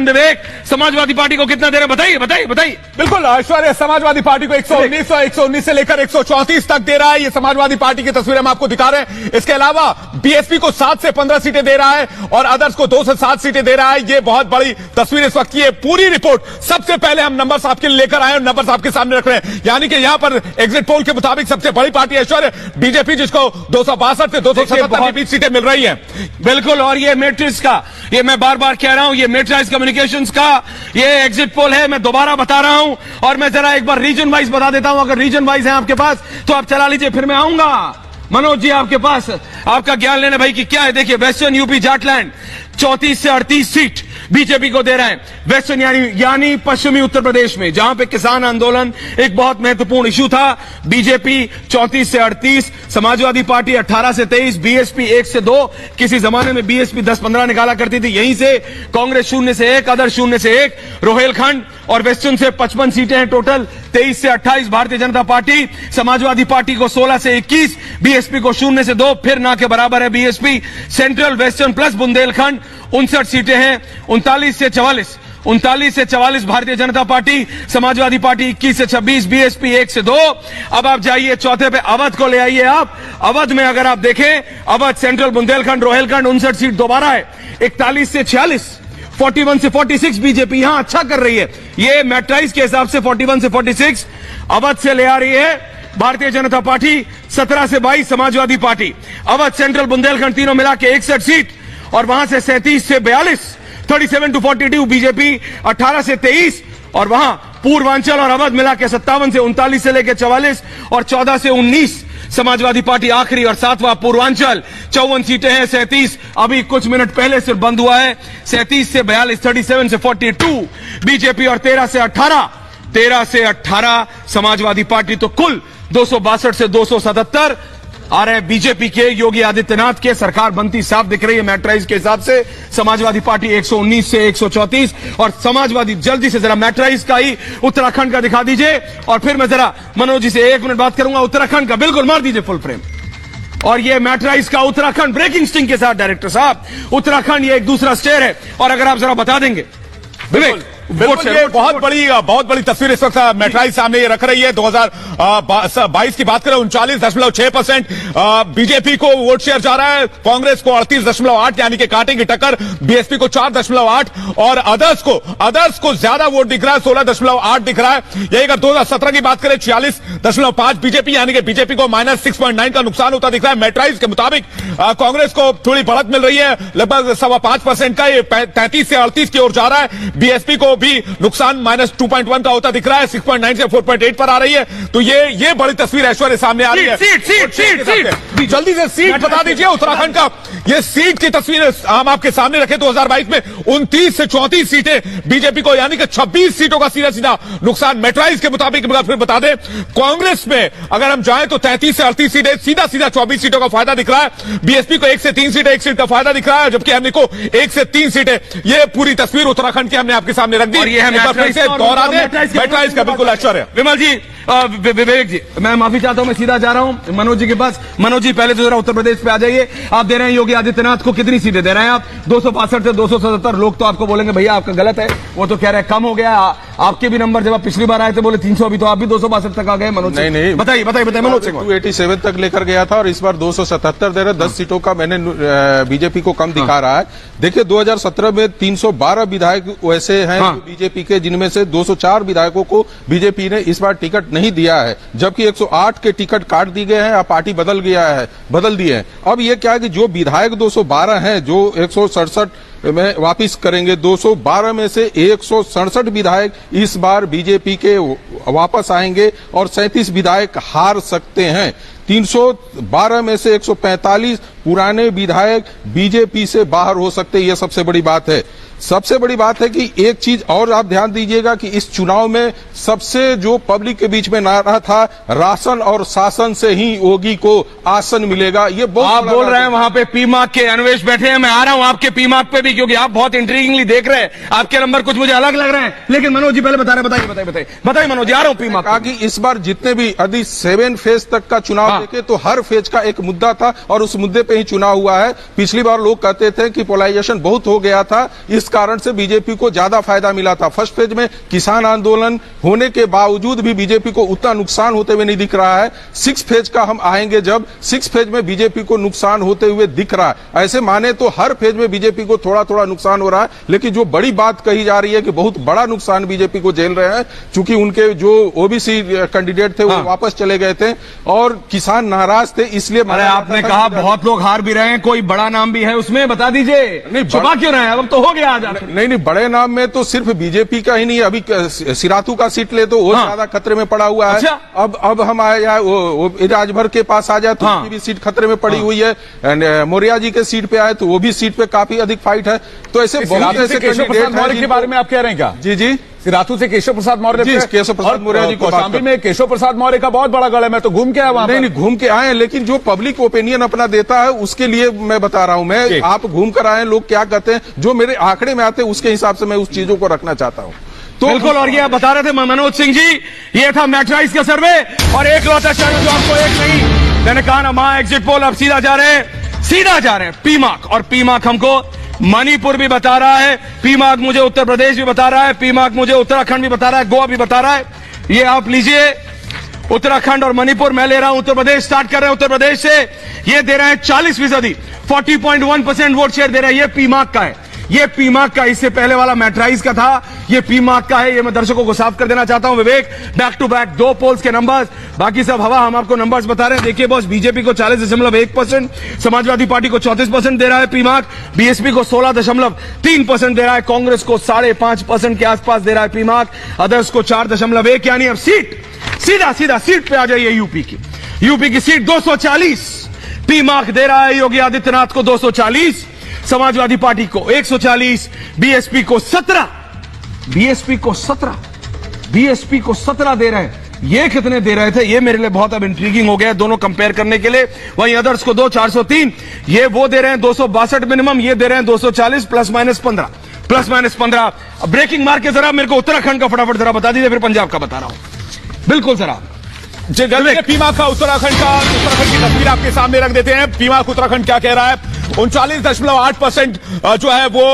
विवेक Samajwadi party को कितना दे रहे बताइए बताइए बताइए। बिल्कुल ऐश्वर्या, समाजवादी पार्टी को 119 से लेकर 134 तक दे रहा है। ये समाजवादी पार्टी की तस्वीर हम आपको दिखा रहे हैं। इसके अलावा बीएसपी को 7 से 15 सीटें दे रहा है और अदर्स को 2 से 7 सीटें दे रहा है। ये बहुत बड़ी तस्वीर इस वक्त की है। पूरी रिपोर्ट सबसे पहले हम नंबर्स आपके लिए लेकर आए और नंबर्स आपके सामने रख रहे हैं। यानी कि यहां पर एग्जिट पोल के मुताबिक सबसे बड़ी पार्टी ऐश्वर्या बीजेपी, जिसको 262 से 277 के बीच सीटें मिल रही है। बिल्कुल, और ये मैट्रिक्स का, ये मैं बार बार कह रहा हूं, ये मैट्रिक्स कम्युनिकेशंस का ये एग्जिट पोल है। मैं दोबारा बता रहा हूं और मैं जरा एक बार रीजन वाइज बता देता हूं। अगर रीजन वाइज है आपके पास तो आप चला लीजिए, फिर मैं आऊंगा मनोज जी आपके पास आपका ज्ञान लेने भाई कि क्या है। देखिए, वेस्टर्न यूपी जाटलैंड 34 से 38 सीट बीजेपी को दे रहा है। वेस्टर्न यानी पश्चिमी उत्तर प्रदेश में, जहां पे किसान आंदोलन एक बहुत महत्वपूर्ण इशू था, बीजेपी 34 से 38, समाजवादी पार्टी 18 से 23, बीएसपी 1 से 2, किसी जमाने में बीएसपी 10-15 निकाला करती थी यहीं से, कांग्रेस 0 से 1, अदर 0 से 1, रोहेलखंड और वेस्टर्न से 55 सीटें हैं टोटल। 23 से 28 भारतीय जनता पार्टी, समाजवादी पार्टी को 16 से 21, बीएसपी को 0 से 2, फिर ना के बराबर है BSP. Central western plus Bundelkhand 59 सीटें हैं। 39 से 44 भारतीय जनता पार्टी, समाजवादी पार्टी 21 से 26, बीएसपी 1 से 2। अब आप जाइए चौथे पे, अवध को ले आइए आप। अवध में अगर आप देखें, अवध सेंट्रल बुंदेलखंड रोहेलखंड 59 सीट दोबारा है। 41 से 46, 41 से 46 बीजेपी यहां अच्छा कर रही है। ये मैट्राइज के हिसाब से 41 से 46 अवध से ले आ रही है भारतीय जनता पार्टी। 17 से 22 समाजवादी पार्टी, अवध सेंट्रल बुंदेलखंड तीनों मिला के 61 सीट, और वहां से 37 से 42, 37 to 42 बीजेपी। 18 से 23 और वहां पूर्वांचल और अवध मिला के 57 से 39 से लेकर 44 और 14 से 19 समाजवादी पार्टी आखिरी और 7वां पूर्वांचल। 54 सीटें हैं। 37 अभी कुछ मिनट पहले सिर्फ बंद हुआ है। 37 से 42, 37 से 42 बीजेपी और 13 से 18 समाजवादी पार्टी। तो कुल 262 से 277 आ रहे बीजेपी के, योगी आदित्यनाथ के। सरकार बनती साफ दिख रही है मैट्राइज के हिसाब से। समाजवादी पार्टी 119 से 134 और समाजवादी, जल्दी से जरा मैट्राइज का ही उत्तराखंड का दिखा दीजिए और फिर मैं जरा मनोज जी से 1 मिनट बात करूंगा उत्तराखंड का। बिल्कुल मार दीजिए फुल फ्रेम। और ये मैट्राइज का उत्तराखंड ब्रेकिंग स्टिंग के साथ डायरेक्टर साहब, उत्तराखंड ये एक दूसरा स्टेट है। और अगर आप जरा बता देंगे विवेक, बिल्कुल ये बहुत बड़ी तस्वीर इस वक्त मैट्राइज सामने ये रख रही है। 2022 की बात करें 39.6% बीजेपी को वोट शेयर जा रहा है, कांग्रेस को 38.8 यानी कि काटेंगे टक्कर, बीएसपी को 4.8 और अदर्स को ज्यादा वोट दिख रहा है, 16.8 दिख रहा है। यही अगर 2017 की बात करें 46.5 बीजेपी, यानी कि बीजेपी को -6.9 का नुकसान होता दिख रहा है। मैट्राइज के मुताबिक कांग्रेस को थोड़ी बढ़त मिल रही है, लगभग 5.25% का, ये 33 से 38 की ओर जा रहा है। बीएसपी को भी नुकसान -2.1 का होता दिख रहा है, 6.9 से 4.8 पर आ रही है। तो ये बड़ी तस्वीर ऐश्वर्या सामने आ रही है। सीट जल्दी से सीट बता दीजिए उत्तराखंड का। ये सीट की तस्वीर हम आपके सामने रखे। 2022 में 29 से 34 सीटें बीजेपी को, यानी कि 26 सीटों का सीधा नुकसान मैट्राइज के मुताबिक। फिर बता दें, कांग्रेस में अगर हम जाएं तो 33 से 38 सीटें, सीधा 24 सीटों का फायदा दिख रहा है। बीएसपी को 1 से 3 सीटें, 1 सीट का फायदा दिख रहा है, जबकि हमने को 1 से 3 सीटें। ये पूरी तस्वीर उत्तराखंड की हमने आपके सामने रख दी। और ये है मैट्राइज का बिल्कुल ऐश्वर्या। विमल जी, विवेक जी, मैं माफी चाहता हूं, मैं सीधा जा रहा हूं मनोज जी के पास। मनोज जी पहले तो जरा उत्तर प्रदेश पे आ जाइए। आप दे रहे हैं योगी आदित्यनाथ को कितनी सीटें दे रहे हैं आप? 262 से 277। लोग तो आपको बोलेंगे भैया आपका गलत है, वो तो कह रहे हैं कम हो गया। आपके भी नंबर जब आप पिछली बार आए थे बोले 300, अभी तो आप भी 262 तक आ गए। मनोज नहीं, बताइए मनोज सिंह। 287 तक लेकर गया था और इस बार 277 दे रहे। 10 सीटों का मैंने बीजेपी को कम दिखा रहा है। देखिए 2017 में 312 विधायक वैसे हैं बीजेपी के, जिनमें से 204 विधायकों को बीजेपी ने इस बार टिकट नहीं दिया है, जबकि 108 के टिकट काट दिए गए हैं। पार्टी बदल दिए हैं। अब ये क्या है कि जो विधायक 212 हैं, जो 167 में वापिस करेंगे, 212 में से 167 विधायक इस बार बीजेपी के वापस आएंगे और 37 विधायक हार सकते हैं। 312 में से 145 पुराने विधायक बीजेपी से बाहर हो सकते हैं। यह सबसे बड़ी बात है। सबसे बड़ी बात है कि एक चीज और आप ध्यान दीजिएगा कि इस चुनाव में सबसे जो पब्लिक के बीच में नारा था, राशन और शासन से ही योगी को आसन मिलेगा। ये बहुत आप बोल रहे हैं वहां पे पीमाक के अन्वेष बैठे हैं। मैं आ रहा हूं आपके पीमाक पे भी, क्योंकि आप बहुत इंट्रीगिंगली देख रहे हैं। आपके नंबर कुछ मुझे अलग लग रहे हैं, लेकिन मनोज जी पहले बता रहे हैं। बताइए मनोज जी, आ रहा हूं पीमाक। कहा कि इस बार जितने भी यदि 7 फेज तक का चुनाव देखे तो हर फेज का एक मुद्दा था और उस मुद्दे पे ही चुनाव हुआ है। पिछली बार लोग कहते थे कि पोलराइजेशन बहुत हो गया था, इस जिस कारण से बीजेपी को ज्यादा फायदा मिला था। फर्स्ट फेज में किसान आंदोलन होने के बावजूद भी बीजेपी को उतना नुकसान होते हुए नहीं दिख रहा है। 6 फेज का हम आएंगे, जब 6 फेज में बीजेपी को नुकसान होते हुए दिख रहा है। ऐसे माने तो हर फेज में बीजेपी को थोड़ा थोड़ा नुकसान हो रहा है, लेकिन जो बड़ी बात कही जा रही है कि बहुत बड़ा नुकसान बीजेपी को झेल रहे हैं, चूंकि उनके जो ओबीसी कैंडिडेट थे वो वापस चले गए थे और किसान नाराज थे, इसलिए अरे आपने कहा बहुत लोग हार भी रहे हैं, कोई बड़ा नाम भी है उसमें, बता दीजिए। नहीं, छुपा क्यों रहे हैं? अब तो हो गया आज। नहीं, बड़े नाम में तो सिर्फ बीजेपी का ही नहीं, अभी सिराथू का सीट ले तो वो ज्यादा खतरे में पड़ा हुआ है। अच्छा? अब हम आया राजभर के पास आ जाए तो उनकी भी सीट खतरे में पड़ी हुई है। मौर्या जी के सीट पे आए तो वो भी सीट पे काफी अधिक फाइट है। तो ऐसे बहुत ऐसे केशव प्रसाद मौर्य के बारे में आप कह रहे हैं क्या? जी सिराथू से केशव प्रसाद मौर्य, केशव प्रसाद मौर्य जी को कौशाम्बी में केशव प्रसाद मौर्य का बहुत बड़ा गढ़ है। मैं तो घूम के आया वहां। नहीं, घूम के आए, लेकिन जो पब्लिक ओपिनियन अपना देता है उसके लिए मैं बता रहा हूं। मैं आप घूम कर आए, लोग क्या कहते हैं, जो मेरे आंकड़े में आते हैं उसके हिसाब से मैं उस चीजों को रखना चाहता हूं। तो बिल्कुल, और ये आप बता रहे थे मनोज सिंह जी, ये था मैट्राइज का सर्वे, और एक लौता चैनल जो आपको एक नहीं, मैंने कहा ना, मां एग्जिट पोल अब सीधा जा रहे हैं पीमार्क, और पीमार्क हमको मणिपुर भी बता रहा है, पीमार्क मुझे उत्तर प्रदेश भी बता रहा है, पीमार्क मुझे उत्तराखंड भी बता रहा है, गोवा भी बता रहा है। ये आप लीजिए, उत्तराखंड और मणिपुर, मैं ले रहा हूं उत्तर प्रदेश, स्टार्ट कर रहे हैं उत्तर प्रदेश से। ये दे रहे हैं 40%, 40.1% वोट शेयर दे रहे हैं। ये पीमार्क का है, ये पीमार्क का, इससे पहले वाला मैट्राइज का था, ये पीमार्क का है। ये मैं दर्शकों को साफ कर देना चाहता हूं। विवेक, बैक टू बैक 2 पोल्स के नंबर्स, बाकी सब हवा, हम आपको नंबर्स बता रहे हैं। देखिए बॉस, बीजेपी को 40.1%, समाजवादी पार्टी को 34% दे रहा है पीमार्क, बीएसपी को 16.3% दे रहा है, कांग्रेस को 5.5% के आसपास दे रहा है पीमार्क, अदर्स को 4.1। यानी अब सीधा सीट पे आ जाइए। यूपी की सीट 240 पीमार्क दे रहा है योगी आदित्यनाथ को, 240, समाजवादी पार्टी को 140, बीएसपी को 17 दे रहे हैं। ये कितने दे रहे थे, ये मेरे लिए बहुत अब इंट्रीगिंग हो गया है दोनों कंपेयर करने के लिए। वहीं अदर्स को 403, ये वो दे रहे हैं 262 मिनिमम, ये दे रहे हैं 240 प्लस माइनस 15। ब्रेकिंग मार के जरा मेरे को उत्तराखंड का फटाफट जरा बता दीजिए, फिर पंजाब का बता रहा हूं। बिल्कुल जरा पीमार्क का उत्तराखंड की तस्वीर आपके सामने रख देते हैं। पीमार्क उत्तराखंड क्या कह रहा है? 39.8% जो है वो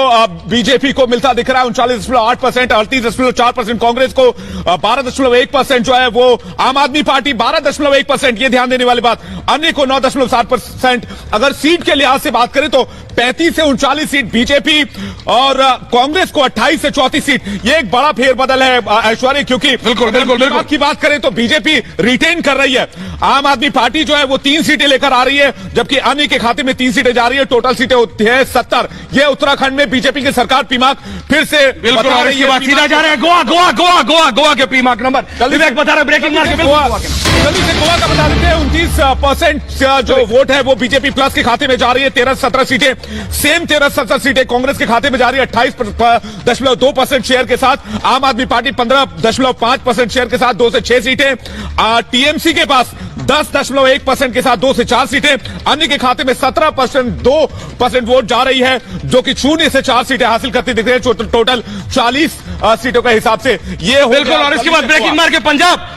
बीजेपी को मिलता दिख रहा है, 39.8%, 38.4% कांग्रेस को, 12.1% जो है वो आम आदमी पार्टी, 12.1%, ये ध्यान देने वाली बात, अन्य को 9.7%। अगर सीट के लिहाज से बात करें तो 35 से 39 सीट बीजेपी और कांग्रेस को 28 से 34 सीट। ये एक बड़ा फेरबदल है ऐश्वर्य, क्योंकि बिल्कुल की बात करें तो बीजेपी रिटेन कर रही है, आम आदमी पार्टी जो है वो 3 सीटें लेकर आ रही है, जबकि अन्य के खाते में 3 सीटें जा रही है। टोटल सीटें होती है 70। ये उत्तराखंड में बीजेपी की सरकार पीमार्क फिर से बिल्कुल, और इसके बाद सीधा जा रहे हैं गोवा के पीमार्क नंबर। विवेक बता रहे ब्रेकिंग मार्क, जल्दी से गोवा का बता देते हैं। 29% जो वोट है वो बीजेपी प्लस के खाते में जा रही है, 13-17 सीटें, सेम 13-17 सीटें कांग्रेस के खाते में जा रही है 28.2% शेयर के साथ, आम आदमी पार्टी 15.5% शेयर के साथ 2 से 6 सीटें, टीएमसी के पास 10.1% के साथ 2 से 4 सीटें, अन्य के खाते में 17.2% वोट जा रही है, जो कि 0 से 4 सीटें हासिल करती दिख रही है, टोटल 40 सीटों के हिसाब से ये हो। बिल्कुल, और इसके बाद ब्रेकिंग मार के पंजाब,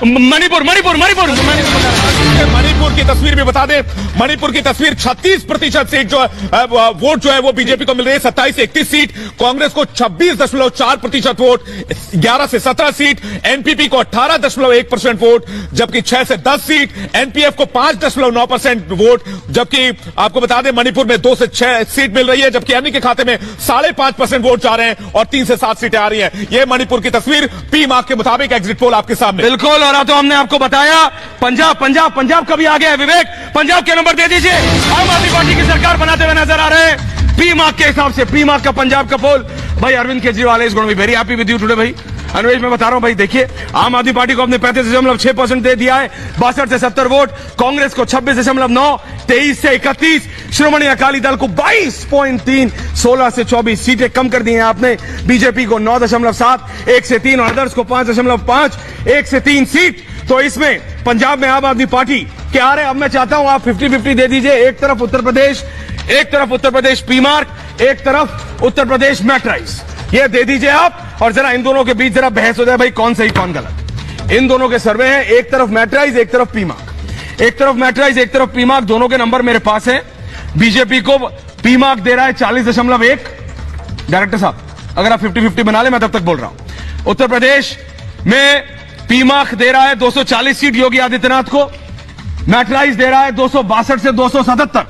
मणिपुर की तस्वीर भी बता दें। मणिपुर की तस्वीर 36% सीट जो है वोट जो है वो बीजेपी को मिल रही है, 27 से 31 सीट, कांग्रेस को 26.4% वोट, 11 से 17 सीट, एनपीपी को 18.1% वोट, जबकि 6 से 10 सीट, एनपीएफ को 5.9% वोट, जबकि आपको बता दें मणिपुर में 2 से 6 सीट मिल रही है, जबकि अन्य के खाते में 5.5% वोट जा रहे हैं और 3 से 7 सीटें आ रही है। ये मणिपुर की तस्वीर पीमार्क के मुताबिक एग्जिट पोल आपके सामने। बिल्कुल, और तो हमने आपको बताया पंजाब कभी आ गया है। विवेक, पंजाब के नंबर दे दीजिए। आम आदमी पार्टी की सरकार बनाते हुए नजर आ रहे हैं पीमार्क के हिसाब से। पीमार्क का पंजाब का पोल, भाई Arvind Kejriwal is going to be very happy with you today. भाई अनवेश, मैं बता रहा हूं भाई, देखिए आम आदमी पार्टी को अपने 35.6% दे दिया है, 62 से 70 वोट, कांग्रेस को 26.9, 23 से 31, श्रोमणी अकाली दल को 22.3, 16 से 24 सीटें कम कर दी हैं आपने, बीजेपी को 9.7, 1 से 3, और अदर्स को 5.5, 1 से 3 सीट। तो इसमें पंजाब में आम आदमी पार्टी के आ रहे। अब मैं चाहता हूं आप 50-50 दे दीजिए, एक तरफ उत्तर प्रदेश पीमार्क, एक तरफ उत्तर प्रदेश मैट्राइज, ये दे दीजिए आप, और जरा इन दोनों के बीच जरा बहस हो जाए भाई कौन सही कौन गलत। इन दोनों के सर्वे हैं, एक तरफ मैट्राइज एक तरफ पीमार्क, एक तरफ मैट्राइज एक तरफ पीमार्क, दोनों के नंबर मेरे पास है। बीजेपी को पीमार्क दे रहा है 40.1, डायरेक्टर साहब अगर आप 50-50 बना ले, मैं तब तक बोल रहा हूं। उत्तर प्रदेश में पीमाक दे रहा है 240 सीट योगी आदित्यनाथ को, मैटराइज दे रहा है 262 से 277।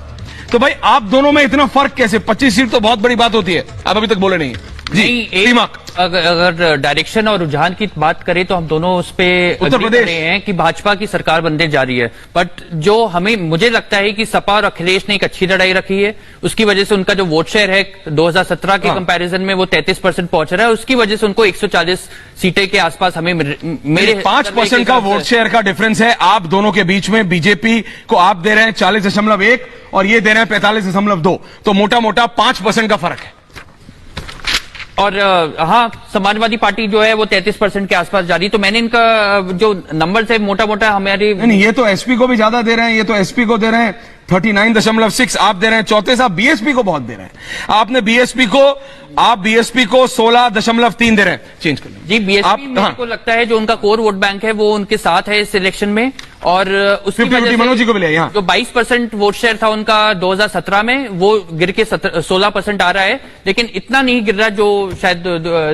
तो भाई आप दोनों में इतना फर्क कैसे? 25 सीट तो बहुत बड़ी बात होती है, आप अभी तक बोले नहीं जी। पीमाक अगर डायरेक्शन और रुझान की बात करें तो हम दोनों उस पे उत्तर प्रदेश हैं कि भाजपा की सरकार बनने जा रही है, बट जो मुझे लगता है कि सपा और अखिलेश ने एक अच्छी लड़ाई रखी है, उसकी वजह से उनका जो वोट शेयर है 2017 के कंपैरिजन में वो 33% पहुंच रहा है, उसकी वजह से उनको 140 सीटें के आसपास हमें मेरे 5% का वोट शेयर का डिफरेंस है आप दोनों के बीच में। बीजेपी को आप दे रहे हैं 40.1 और ये दे रहे हैं 45.2, तो मोटा मोटा 5% का फर्क है। और हाँ, समाजवादी पार्टी जो है वो 33% के आसपास जा रही है। तो मैंने इनका जो नंबर है मोटा मोटा हमारी नहीं, ये तो एसपी को भी ज्यादा दे रहे हैं, ये तो एसपी को दे रहे हैं 39.6, आप दे रहे हैं 34, आप बीएसपी को बहुत दे रहे हैं। आपने बीएसपी को 16.3 दे रहे हैं। चेंज कर जी, बीएसपी मेरे को लगता है जो उनका कोर वोट बैंक है वो उनके साथ है इस इलेक्शन में, और उसकी वजह से मनोज जी को भी ले जो 22% वोट शेयर था उनका 2017 में वो गिर के 16% आ रहा है, लेकिन इतना नहीं गिर रहा जो शायद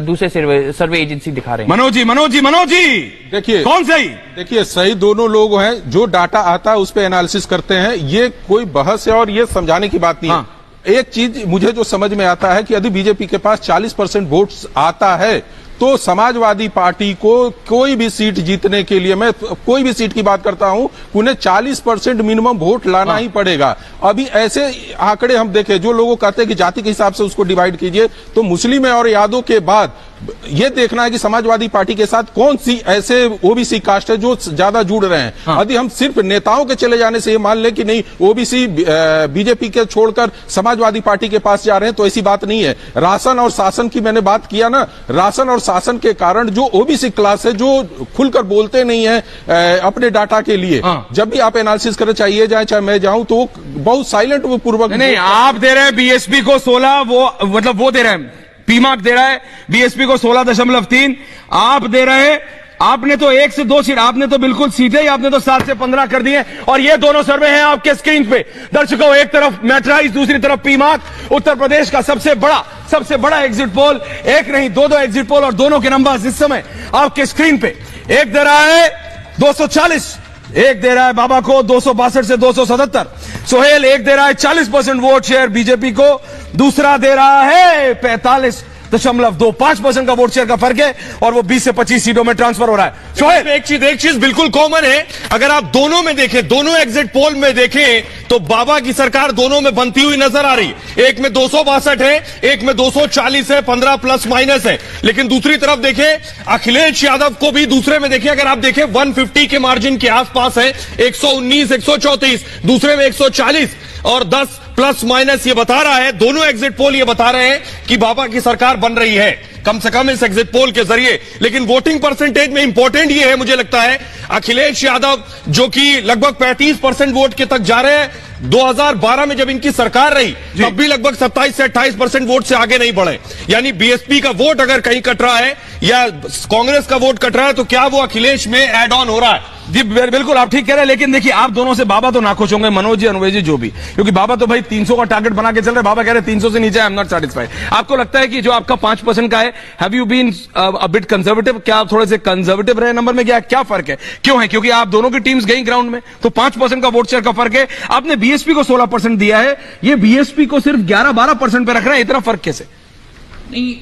दूसरे सर्वे एजेंसी दिखा रहे हैं। मनोज जी देखिए कौन सही? देखिए सही दोनों लोग हैं, जो डाटा आता है उस पर एनालिसिस करते हैं, ये कोई बहस है और ये समझाने की बात नहीं है। एक चीज मुझे जो समझ में आता है कि यदि बीजेपी के पास 40% वोट आता है तो समाजवादी पार्टी को कोई भी सीट जीतने के लिए, मैं कोई भी सीट की बात करता हूं, उन्हें 40% मिनिमम वोट लाना ही पड़ेगा। अभी ऐसे आंकड़े हम देखें, जो लोगों कहते हैं कि जाति के हिसाब से उसको डिवाइड कीजिए, तो मुस्लिम और यादव के बाद ये देखना है कि समाजवादी पार्टी के साथ कौन सी ऐसे ओबीसी कास्ट है जो ज्यादा जुड़ रहे हैं। यदि हम सिर्फ नेताओं के चले जाने से ये मान लें कि नहीं ओबीसी बीजेपी के छोड़कर समाजवादी पार्टी के पास जा रहे हैं, तो ऐसी बात नहीं है। राशन और शासन की मैंने बात किया ना, राशन और शासन के कारण जो ओबीसी क्लास है, जो खुलकर बोलते नहीं है अपने डाटा के लिए, जब भी आप एनालिसिस करें, चाहिए जाए चाहे मैं जाऊं, तो बहुत साइलेंट पूर्वक नहीं, आप दे रहे हैं बीएसपी को 16, वो दे रहे हैं, पीमाक दे रहा है बीएसपी को 16.3, आप दे रहे हैं, आपने तो 1 से 2 सीट, आपने तो बिल्कुल सीधे ही आपने तो 7 से 15 कर दिए। और ये दोनों सर्वे हैं आपके स्क्रीन पे दर्शकों, एक तरफ मैटराइज, दूसरी तरफ पीमाक। उत्तर प्रदेश का सबसे बड़ा एग्जिट पोल, एक नहीं 2 एग्जिट पोल, और दोनों के नंबर इस समय आपके स्क्रीन पे। एक दे रहा है 240, एक दे रहा है बाबा को 262 से 277, सोहेल एक दे रहा है 40% वोट शेयर बीजेपी को, दूसरा दे रहा है 45.2, 5% का वोट शेयर का फर्क है, और वो 20 से 25 सीटों में ट्रांसफर हो रहा है। सोहेल, एक चीज बिल्कुल कॉमन है, अगर आप दोनों में देखें, दोनों एग्जिट पोल में देखें, तो बाबा की सरकार दोनों में बनती हुई नजर आ रही। एक में 262 है, एक में 240 है, 15 प्लस माइनस है। लेकिन दूसरी तरफ देखें, अखिलेश यादव को भी दूसरे में देखें, अगर आप देखें 150 के मार्जिन के आसपास है, 119, 134, दूसरे में 140 और 10 प्लस माइनस। ये बता रहा है, दोनों एग्जिट पोल ये बता रहे हैं कि बाबा की सरकार बन रही है, कम से कम इस एग्जिट पोल के जरिए। लेकिन वोटिंग परसेंटेज में इंपॉर्टेंट ये है, मुझे लगता है, अखिलेश यादव जो कि लगभग 35% वोट के तक जा रहे हैं, 2012 में जब इनकी सरकार रही तब भी लगभग 27 से 28% वोट से आगे नहीं बढ़े। यानी बीएसपी का वोट अगर कहीं कट रहा है या कांग्रेस का वोट कट रहा है, तो क्या वो अखिलेश में एड ऑन हो रहा है? जी बिल्कुल आप ठीक कह रहे हैं, लेकिन देखिए आप दोनों से बाबा तो नाखुश होंगे, मनोज जी, अनुवेश जी, जो भी, क्योंकि बाबा तो भाई 300 का टारगेट बना के चल रहे, बाबा कह रहे 300 से नीचे आई एम नॉट सैटिस्फाइड। आपको लगता है कि जो आपका 5% का है, have you been a bit conservative, क्या आप थोड़े से कंजर्वेटिव रहे नंबर में, क्या फर्क है, क्यों है? क्योंकि आप दोनों की टीम्स गई ग्राउंड में, तो 5% का वोट शेयर का फर्क है। आपने बीएसपी को 16% दिया है, ये बीएसपी को सिर्फ 11-12% पे रख रहा है, इतना फर्क कैसे? नहीं,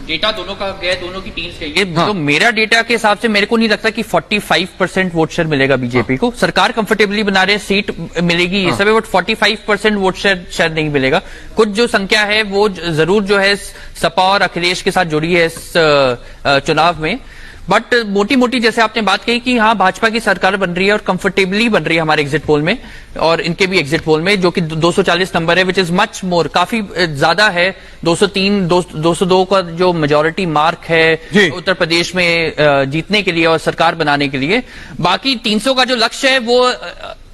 डेटा दोनों का गया, दोनों की टीम्स गई है। तो मेरा डेटा के हिसाब से मेरे को नहीं लगता कि 45% वोट शेयर मिलेगा बीजेपी को। सरकार कंफर्टेबली बना रहे, सीट मिलेगी ये सब है, बट 45% वोट शेयर शायद नहीं मिलेगा। कुछ जो संख्या है वो जरूर जो है सपा और अखिलेश के साथ जुड़ी है इस चुनाव में, बट मोटी मोटी जैसे आपने बात कही कि हाँ भाजपा की सरकार बन रही है और कंफर्टेबली बन रही है हमारे एग्जिट पोल में, और इनके भी एग्जिट पोल में, जो कि 240 नंबर है, विच इज मच मोर, काफी ज्यादा है। 203, 202 का जो मेजोरिटी मार्क है उत्तर प्रदेश में जीतने के लिए और सरकार बनाने के लिए। बाकी 300 का जो लक्ष्य है वो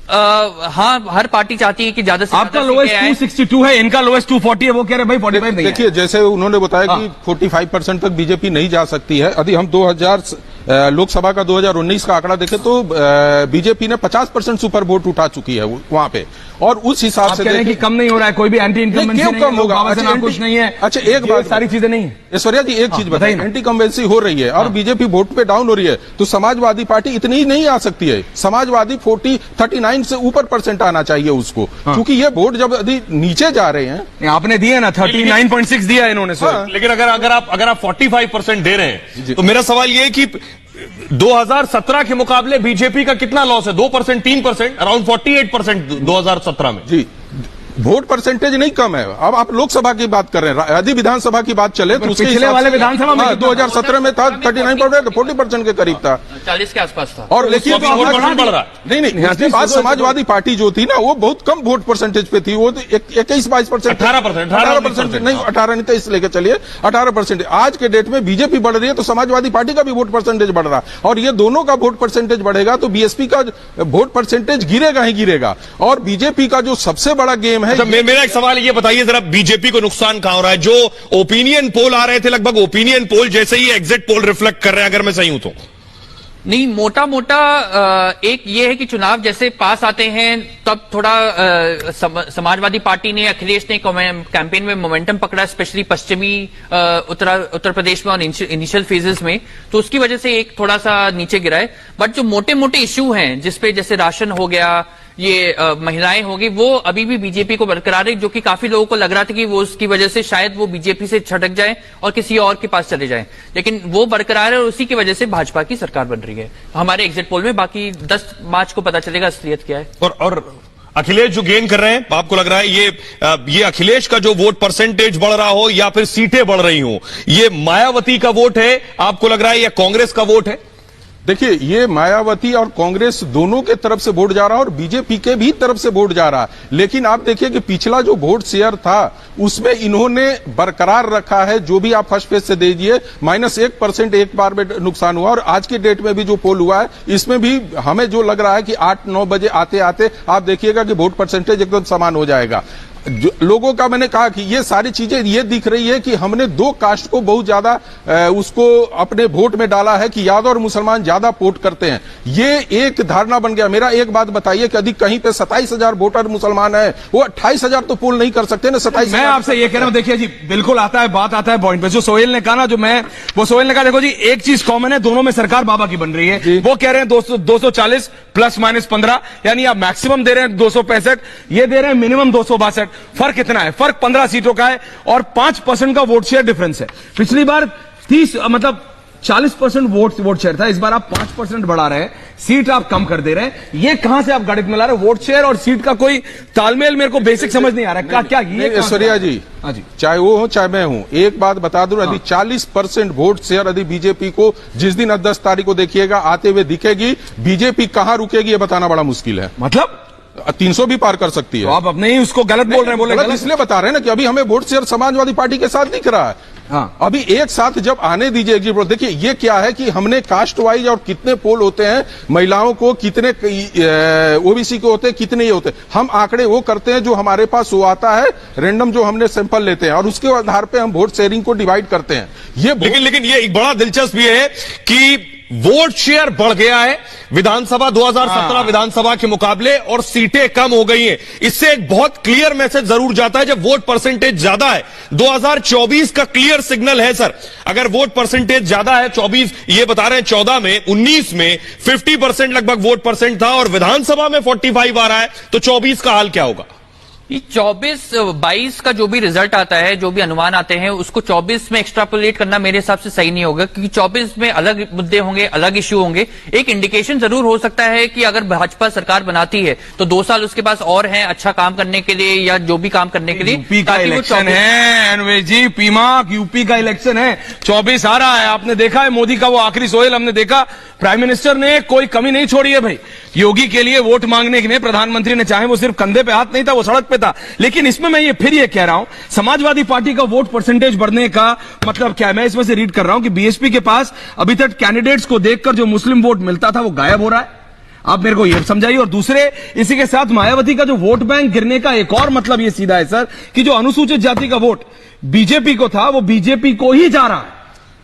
हाँ, हर पार्टी चाहती है कि ज्यादा से आपका लोएस्ट 262 है, इनका लोएस्ट 240 है, वो कह रहे भाई 45 नहीं है। देखिए जैसे उन्होंने बताया कि 45% तक बीजेपी नहीं जा सकती है। यदि हम लोकसभा का 2019 का आंकड़ा देखें तो बीजेपी ने 50% सुपर वोट उठा चुकी है वहां पे, और उस हिसाब से कह रहे हैं कि कम नहीं हो रहा है, कोई भी एंटी इनकम्बेंसी क्यों कम होगा? कुछ नहीं है। अच्छा एक बात, सारी चीजें नहीं है। ऐश्वर्या जी एक चीज बताइए, एंटी इनकम्बेंसी हो रही है और बीजेपी वोट पे डाउन हो रही है, तो समाजवादी पार्टी इतनी ही नहीं आ सकती है। समाजवादी 39 से ऊपर % आना चाहिए उसको, क्योंकि ये वोट जब यदि नीचे जा रहे हैं। आपने दिया ना 39.6 दिया इन्होंने। लेकिन अगर आप 45% दे रहे हैं, तो मेरा सवाल ये है कि 2017 के मुकाबले बीजेपी का कितना लॉस है? 2%, 3%, अराउंड 48% 2017 में। जी वोट परसेंटेज नहीं कम है। अब आप लोकसभा की बात कर रहे हैं, यदि विधानसभा की बात चले तो उसके पिछले वाले विधानसभा में 2017 में था 39%, 40% के करीब था, 40 के आसपास था। और लेकिन बढ़ रहा है। नहीं उसके बाद समाजवादी पार्टी जो थी ना वो बहुत कम वोट परसेंटेज पे थी, वो 21-22%, 18% नहीं 18 नहीं 23 लेके चलिए 18%। आज के डेट में बीजेपी बढ़ रही है तो समाजवादी पार्टी का भी वोट परसेंटेज बढ़ रहा है, और ये दोनों का वोट परसेंटेज बढ़ेगा तो बीएसपी का वोट परसेंटेज गिरेगा ही गिरेगा। और बीजेपी का जो सबसे बड़ा गेम है। अच्छा, मेरा एक सवाल ये बताइए जरा, बीजेपी को नुकसान कहां हो रहा है? जो ओपिनियन पोल आ रहे थे, लगभग ओपिनियन पोल जैसे ही एग्जिट पोल रिफ्लेक्ट कर रहे हैं, अगर मैं सही हूं तो। नहीं, मोटा मोटा एक ये है कि चुनाव जैसे पास आते हैं तब थोड़ा समाजवादी पार्टी ने, अखिलेश ने कैंपेन में मोमेंटम पकड़ा, स्पेशली पश्चिमी उत्तर प्रदेश में और इनिशियल फेजेस में, तो उसकी वजह से एक थोड़ा सा नीचे गिरा है। बट जो मोटे मोटे इश्यू हैं जिसपे जैसे राशन हो गया, ये महिलाएं होगी, वो अभी भी बीजेपी को बरकरार है, जो कि काफी लोगों को लग रहा था कि वो उसकी वजह से शायद वो बीजेपी से छटक जाए और किसी और के पास चले जाए, लेकिन वो बरकरार है और उसी की वजह से भाजपा की सरकार बन रही है हमारे एग्जिट पोल में। बाकी 10 मार्च को पता चलेगा असलियत क्या है। और अखिलेश जो गेन कर रहे हैं, आपको लग रहा है ये अखिलेश का जो वोट परसेंटेज बढ़ रहा हो या फिर सीटें बढ़ रही हो, ये मायावती का वोट है आपको लग रहा है या कांग्रेस का वोट है? देखिए ये मायावती और कांग्रेस दोनों के तरफ से वोट जा रहा है और बीजेपी के भी तरफ से वोट जा रहा है, लेकिन आप देखिए कि पिछला जो वोट शेयर था उसमें इन्होंने बरकरार रखा है। जो भी आप फर्स्ट फेज से दीजिए -1% एक बार में नुकसान हुआ, और आज के डेट में भी जो पोल हुआ है इसमें भी हमें जो लग रहा है कि 8-9 बजे आते आते आप देखिएगा कि वोट परसेंटेज एकदम समान हो जाएगा। लोगों का मैंने कहा कि ये सारी चीजें ये दिख रही है कि हमने 2 कास्ट को बहुत ज्यादा उसको अपने वोट में डाला है कि यादव और मुसलमान ज्यादा वोट करते हैं, ये एक धारणा बन गया। मेरा एक बात बताइए कि यदि कहीं पे 27,000 वोटर मुसलमान है, वो 28,000 तो पोल नहीं कर सकते ना। 27 मैं आपसे ये कह रहा हूं, देखिए जी बिल्कुल आता है, बात आता है पॉइंट पे। जो सोहेल ने कहा ना, सोहेल ने कहा देखो जी एक चीज कॉमन है, दोनों में सरकार बाबा की बन रही है। वो कह रहे हैं 240 ±15, यानी आप मैक्सिमम दे रहे हैं 265, ये दे रहे हैं मिनिमम 262। फर्क कितना है? फर्क 15 सीटों का है और 5% का वोट शेयर डिफरेंस है। पिछली बार 40% वोट शेयर था, इस बार आप 5% बढ़ा रहे हैं, सीट आप कम कर दे रहे हैं। ये कहां से आप गणित में ला रहे हैं? वोट शेयर और सीट का कोई तालमेल मेरे को बेसिक समझ नहीं आ रहा है। क्या ये ऐश्वर्या जी, हाँ जी, चाहे वो हो चाहे मैं हूं, एक बात बता दूं, यदि 40% वोट शेयर यदि बीजेपी को जिस दिन 10 तारीख को देखिएगा आते हुए दिखेगी, बीजेपी कहां रुकेगी ये बताना बड़ा मुश्किल है। मतलब 300 भी पार कर सकती है। तो आप अपने ही उसको गलत बोल रहे हैं। इसलिए बता रहे हैं ना कि अभी हमें वोट शेयर समाजवादी पार्टी के साथ दिख रहा है। हाँ। अभी एक साथ जब आने दीजिए एग्जिट पोल, देखिए ये क्या है कि हमने कास्ट वाइज और कितने पोल होते हैं, महिलाओं को कितने, ओबीसी को होते हैं कितने, ये होते हैं, हम आंकड़े वो करते हैं जो हमारे पास वो आता है, रैंडम जो हमने सैंपल लेते हैं और उसके आधार पर हम वोट शेयरिंग को डिवाइड करते हैं। ये लेकिन ये एक बड़ा दिलचस्प ये है कि वोट शेयर बढ़ गया है विधानसभा 2017 विधानसभा के मुकाबले और सीटें कम हो गई हैं। इससे एक बहुत क्लियर मैसेज जरूर जाता है जब वोट परसेंटेज ज्यादा है। 2024 का क्लियर सिग्नल है सर, अगर वोट परसेंटेज ज्यादा है, 24 ये बता रहे हैं 14 में, 19 में 50% लगभग वोट परसेंट था और विधानसभा में 45 आ रहा है, तो 24 का हाल क्या होगा? ये 24-22 का जो भी रिजल्ट आता है, जो भी अनुमान आते हैं, उसको 24 में एक्सट्रापोलेट करना मेरे हिसाब से सही नहीं होगा, क्योंकि 24 में अलग मुद्दे होंगे, अलग इश्यू होंगे। एक इंडिकेशन जरूर हो सकता है कि अगर भाजपा सरकार बनाती है तो 2 साल उसके पास और हैं अच्छा काम करने के लिए या जो भी काम करने के लिए। यूपी का इलेक्शन है अनवेश जी, पीमा यूपी का इलेक्शन है, 24 आ रहा है। आपने देखा है मोदी का वो आखिरी सोहेल, हमने देखा प्राइम मिनिस्टर ने कोई कमी नहीं छोड़ी है भाई योगी के लिए वोट मांगने के लिए। प्रधानमंत्री ने चाहे वो सिर्फ कंधे पे हाथ नहीं था, वो सड़क पे था। लेकिन इसमें मैं फिर ये कह रहा हूं, समाजवादी पार्टी का वोट परसेंटेज बढ़ने का मतलब क्या है? मैं इसमें से रीड कर रहा हूं कि बीएसपी के पास अभी तक कैंडिडेट्स को देखकर जो मुस्लिम वोट मिलता था वो गायब हो रहा है। आप मेरे को यह समझाइए। और दूसरे, इसी के साथ मायावती का जो वोट बैंक गिरने का एक और मतलब यह सीधा है सर कि जो अनुसूचित जाति का वोट बीजेपी को था वो बीजेपी को ही जा रहा है।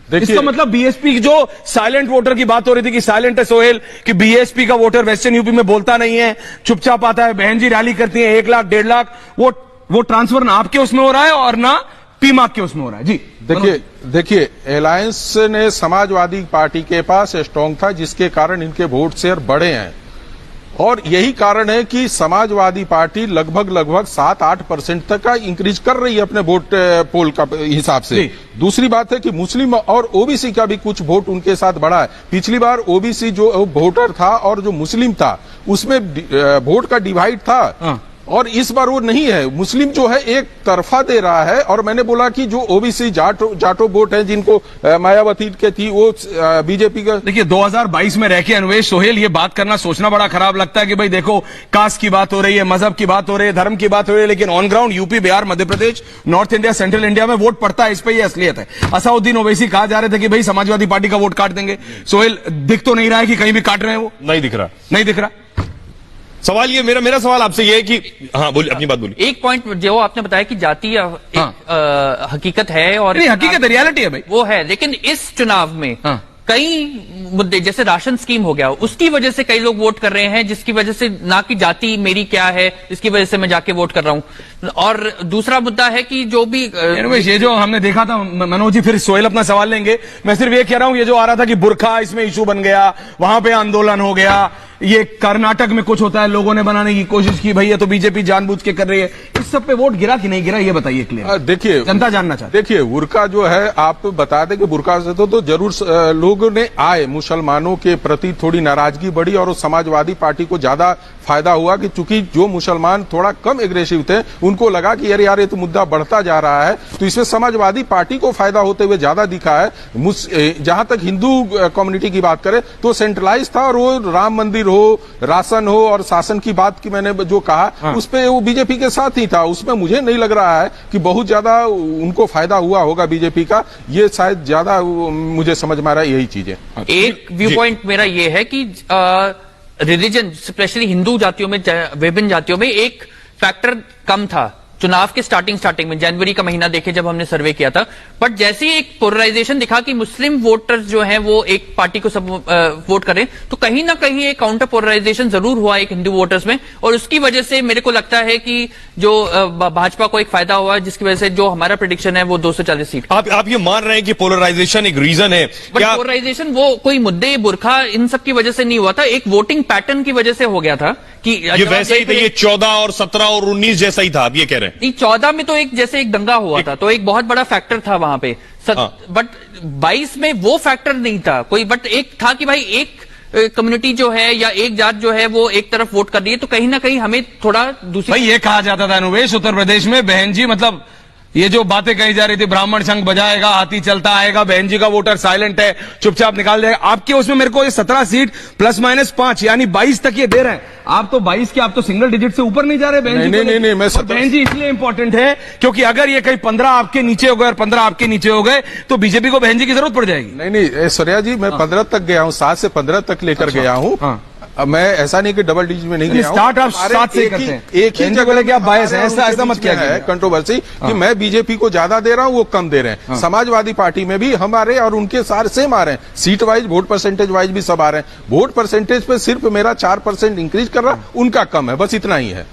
इसका मतलब बीएसपी की जो साइलेंट वोटर की बात हो रही थी कि साइलेंट है सोहेल, कि बीएसपी का वोटर वेस्टर्न यूपी में बोलता नहीं है, चुपचाप आता है, बहन जी रैली करती है 1 लाख 1.5 लाख, वो ट्रांसफर ना आपके उसमें हो रहा है और ना पीमाक के उसमें हो रहा है। जी देखिए अलायंस ने समाजवादी पार्टी के पास स्ट्रांग था, जिसके कारण इनके वोट शेयर बढ़े हैं, और यही कारण है कि समाजवादी पार्टी लगभग 7-8% तक का इंक्रीज कर रही है अपने वोट पोल का हिसाब से। दूसरी बात है कि मुस्लिम और ओबीसी का भी कुछ वोट उनके साथ बढ़ा है। पिछली बार ओबीसी जो वोटर था और जो मुस्लिम था उसमें वोट का डिवाइड था, और इस बार वो नहीं है। मुस्लिम जो है एक तरफा दे रहा है, और मैंने बोला कि जो ओबीसी जाटो वोट है जिनको मायावती के थी वो बीजेपी का। देखिए 2022 में रह के अन्वेष सोहेल ये बात करना सोचना बड़ा खराब लगता है कि भाई देखो कास्ट की बात हो रही है, मजहब की बात हो रही है, धर्म की बात हो रही है, लेकिन on ground UP, Bihar, Madhya Pradesh, north India, central India में वोट पड़ता है। इस पर यह असलियत है। असाउद्दीन ओवैसी कहा जा रहे थे कि भाई समाजवादी पार्टी का वोट काट देंगे। सोहेल दिख तो नहीं रहा है कि कहीं भी काट रहे हैं, वो नहीं दिख रहा, नहीं दिख रहा। सवाल ये मेरा सवाल आपसे ये है कि हाँ बोलिए, अपनी बात बोलिए। एक पॉइंट जो आपने बताया कि जातीय हकीकत है और नहीं, हकीकत रियलिटी है भाई, वो है, लेकिन इस चुनाव में कई मुद्दे जैसे राशन स्कीम हो गया, उसकी वजह से कई लोग वोट कर रहे हैं, जिसकी वजह से ना कि जाति मेरी क्या है इसकी वजह से मैं जाके वोट कर रहा हूं। और दूसरा मुद्दा है कि जो भी ये जो हमने देखा था, मनोज जी फिर सोहेल अपना सवाल लेंगे, मैं सिर्फ ये कह रहा हूं ये जो आ रहा था कि बुरखा इसमें इशू बन गया, वहां पे आंदोलन हो गया, ये कर्नाटक में कुछ होता है, लोगों ने बनाने की कोशिश की, भाई ये तो बीजेपी जानबूझ के कर रही है, इस सब पे वोट गिरा कि नहीं गिरा ये बताइए क्लियर। देखिए जनता जानना चाहती। देखिए बुरका जो है, आप बता दें कि बुरका से तो जरूर लोगों ने आए, मुसलमानों के प्रति थोड़ी नाराजगी बढ़ी और समाजवादी पार्टी को ज्यादा फायदा हुआ कि चूंकि जो मुसलमान थोड़ा कम एग्रेसिव थे उनको लगा कि यार ये तो मुद्दा बढ़ता जा रहा है, तो इसमें समाजवादी पार्टी को फायदा होते हुए ज्यादा दिखा है। जहां तक हिंदू कम्युनिटी की बात करें तो सेंट्रलाइज था, और वो राम मंदिर हो, राशन हो और शासन की बात की मैंने जो कहा उस पे वो बीजेपी के साथ ही था। उसमें मुझे नहीं लग रहा है कि बहुत ज्यादा उनको फायदा हुआ होगा बीजेपी का, ये शायद ज्यादा मुझे समझ में आ रहा है यही चीजें। एक व्यू पॉइंट मेरा ये है कि रिलीजन स्पेशली हिंदू जातियों में, विभिन्न जातियों में एक फैक्टर कम था चुनाव के स्टार्टिंग में, जनवरी का महीना देखे जब हमने सर्वे किया था। बट जैसे ही एक पोलराइजेशन दिखा कि मुस्लिम वोटर्स जो हैं वो एक पार्टी को सब वोट करें, तो कहीं ना कहीं एक काउंटर पोलराइजेशन जरूर हुआ एक हिंदू वोटर्स में, और उसकी वजह से मेरे को लगता है कि जो भाजपा को एक फायदा हुआ, जिसकी वजह से जो हमारा प्रेडिक्शन है वो 240 सीट। आप ये मान रहे हैं कि पोलराइजेशन एक रीजन है? बट पोलराइजेशन वो कोई मुद्दे, बुरखा, इन सब की वजह से नहीं हुआ था, एक वोटिंग पैटर्न की वजह से हो गया था कि ये वैसे ही था, ये 14 और 17 और 19 जैसा ही था, आप ये कह रहे हैं? 14 में तो एक जैसे एक दंगा हुआ था, तो एक बहुत बड़ा फैक्टर था वहां पे। बट 22 में वो फैक्टर नहीं था कोई, बट एक था कि भाई एक कम्युनिटी जो है या एक जात जो है वो एक तरफ वोट कर रही है, तो कहीं ना कहीं हमें थोड़ा दूसरी। भाई ये कहा जाता था अनुवेश उत्तर प्रदेश में, बहन जी मतलब ये जो बातें कही जा रही थी, ब्राह्मण शंख बजाएगा, हाथी चलता आएगा, बहन जी का वोटर साइलेंट है, चुपचाप निकाल देगा। आपके उसमें मेरे को ये 17 सीट +-5 यानी 22 तक ये दे रहे हैं। आप तो 22 के, आप तो सिंगल डिजिट से ऊपर नहीं जा रहे बहन जी। नहीं, मैं बहन जी इसलिए इंपॉर्टेंट है क्योंकि अगर ये कहीं 15 आपके नीचे हो गए और 15 आपके नीचे हो गए तो बीजेपी को बहन जी की जरूरत पड़ जाएगी। नहीं ऐश्वर्या जी, मैं 15 तक गया हूँ, 7 से 15 तक लेकर गया हूँ। मैं ऐसा नहीं कि डबल डिजिट में नहीं गया हूं। स्टार्ट आप 7 से करते हैं, एक ही जगह लेके आप बायस हैं, ऐसा मत किया है कंट्रोवर्सी कि मैं बीजेपी को ज्यादा दे रहा हूं, वो कम दे रहे हैं। समाजवादी पार्टी में भी हमारे और उनके सारे सेम आ रहे हैं, seat wise, vote percentage wise भी सब आ रहे हैं। वोट परसेंटेज पे सिर्फ मेरा 4% इंक्रीज कर रहा, उनका कम है, बस इतना ही है।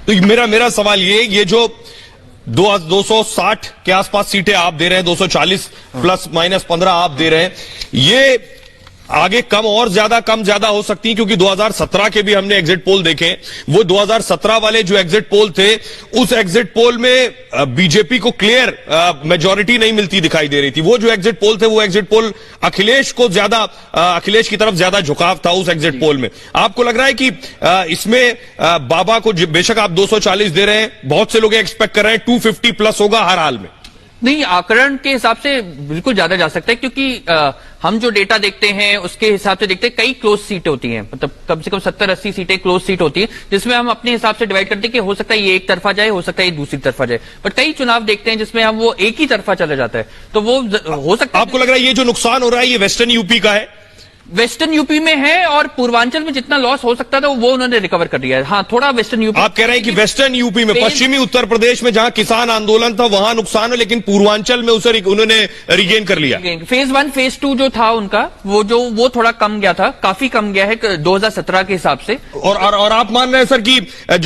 तो मेरा सवाल ये जो 260 के आसपास सीटें आप दे रहे हैं, 240 +-15 आप दे रहे हैं, ये आगे कम और कम ज्यादा हो सकती है? क्योंकि 2017 के भी हमने एग्जिट पोल देखे, वो 2017 वाले जो एग्जिट पोल थे, उस एग्जिट पोल में बीजेपी को क्लियर मेजॉरिटी नहीं मिलती दिखाई दे रही थी। वो जो एग्जिट पोल थे, वो एग्जिट पोल अखिलेश की तरफ ज्यादा झुकाव था उस एग्जिट पोल में। आपको लग रहा है कि इसमें बाबा को बेशक आप 240 दे रहे हैं, बहुत से लोग एक्सपेक्ट कर रहे हैं 250+ होगा हर हाल में? नहीं, आकलन के हिसाब से बिल्कुल ज्यादा जा सकता है, क्योंकि हम जो डेटा देखते हैं उसके हिसाब से देखते हैं कई क्लोज सीटें होती हैं, मतलब कम से कम 70-80 सीटें क्लोज सीट होती है, जिसमें हम अपने हिसाब से डिवाइड करते हैं कि हो सकता है ये एक तरफा जाए, हो सकता है ये दूसरी तरफा जाए। बट कई चुनाव देखते हैं जिसमें हम वो एक ही तरफा चला जाता है, तो वो हो सकता है। आपको लग रहा है ये जो नुकसान हो रहा है ये वेस्टर्न यूपी का है? वेस्टर्न यूपी में है और पूर्वांचल में जितना लॉस हो सकता था वो उन्होंने रिकवर कर लिया है। हाँ, थोड़ा वेस्टर्न यूपी। आप कह रहे हैं कि वेस्टर्न यूपी में, पश्चिमी उत्तर प्रदेश में जहां किसान आंदोलन था वहां नुकसान है, लेकिन पूर्वांचल में उसे उन्होंने रिगेन कर लिया। फेज 1 फेज 2 जो था उनका वो थोड़ा कम गया था, काफी कम गया है 2017 के हिसाब से। और आप मान रहे हैं सर कि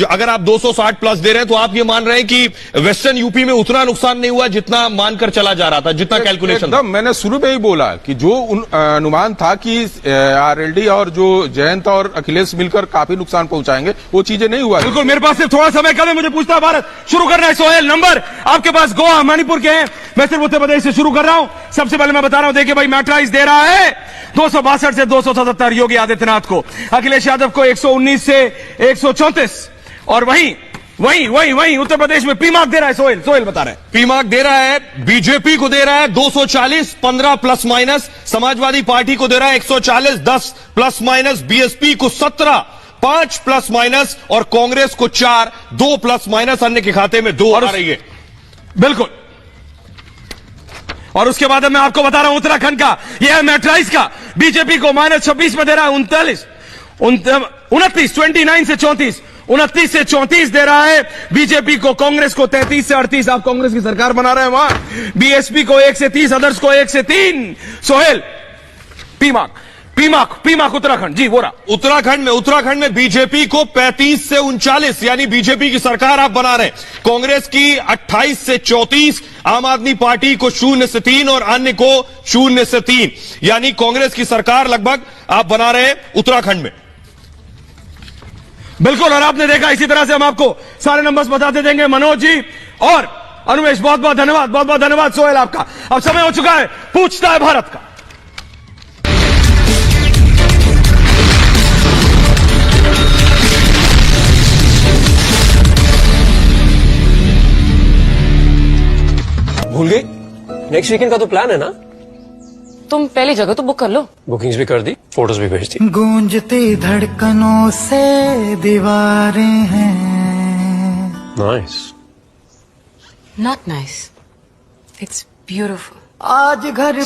अगर आप 260 प्लस दे रहे हैं तो आप ये मान रहे हैं कि वेस्टर्न यूपी में उतना नुकसान नहीं हुआ जितना मानकर चला जा रहा था, जितना कैलकुलेशन। एकदम, मैंने शुरू में ही बोला कि जो अनुमान था कि आरएलडी और जो जयंत और अखिलेश मिलकर काफी नुकसान पहुंचाएंगे, वो चीजें नहीं हुआ। बिल्कुल, मेरे पास सिर्फ थोड़ा समय कम है, मुझे पूछता है भारत। शुरू करना है सोहेल, नंबर आपके पास गोवा मणिपुर के हैं, मैं सिर्फ उत्तर प्रदेश से शुरू कर रहा हूं। सबसे पहले मैं बता रहा हूं, देखिए भाई, मैट्राइज दे रहा है 262 से 277 योगी आदित्यनाथ को, अखिलेश यादव को 119 से 134, और वही उत्तर प्रदेश में पी मार्क दे रहा है। सोहेल बता रहे हैं, पी मार्क दे रहा है, बीजेपी को दे रहा है 240, 15 प्लस माइनस, समाजवादी पार्टी को दे रहा है 140, 10 प्लस माइनस, बीएसपी को 17, 5 प्लस माइनस, और कांग्रेस को 4, 2 प्लस माइनस, अन्य के खाते में 2 आ रही है। बिल्कुल। और उसके बाद मैं आपको बता रहा हूं उत्तराखंड का, यह है मैट्राइज का, बीजेपी को -26 में दे रहा है 29 से 34, 29 से 34 दे रहा है बीजेपी को, कांग्रेस को 33 से 38, आप कांग्रेस की सरकार बना रहे हैं वहां, बीएसपी को 1 से 30, अदर्स को 1 से 3। सोहेल, पी मार्क उत्तराखंड जी, बोरा उत्तराखंड में बीजेपी को 35 से 39, यानी बीजेपी की सरकार आप बना रहे हैं। कांग्रेस की 28 से 34, आम आदमी पार्टी को 0 से 3 और अन्य को 0 से 3, यानी कांग्रेस की सरकार लगभग आप बना रहे हैं उत्तराखंड में। बिल्कुल, और आपने देखा, इसी तरह से हम आपको सारे नंबर्स बताते देंगे। मनोज जी और अनुमेश, बहुत बहुत धन्यवाद सोहेल आपका। अब समय हो चुका है, पूछता है भारत का। भूल गई? नेक्स्ट वीकेंड का तो प्लान है ना? तुम पहली जगह तो बुक कर लो। बुकिंग्स भी कर दी, फोटोज भी भेज दी। गूंजती धड़कनों से दीवारें हैं। Nice. Not nice, it's beautiful. आज घर पे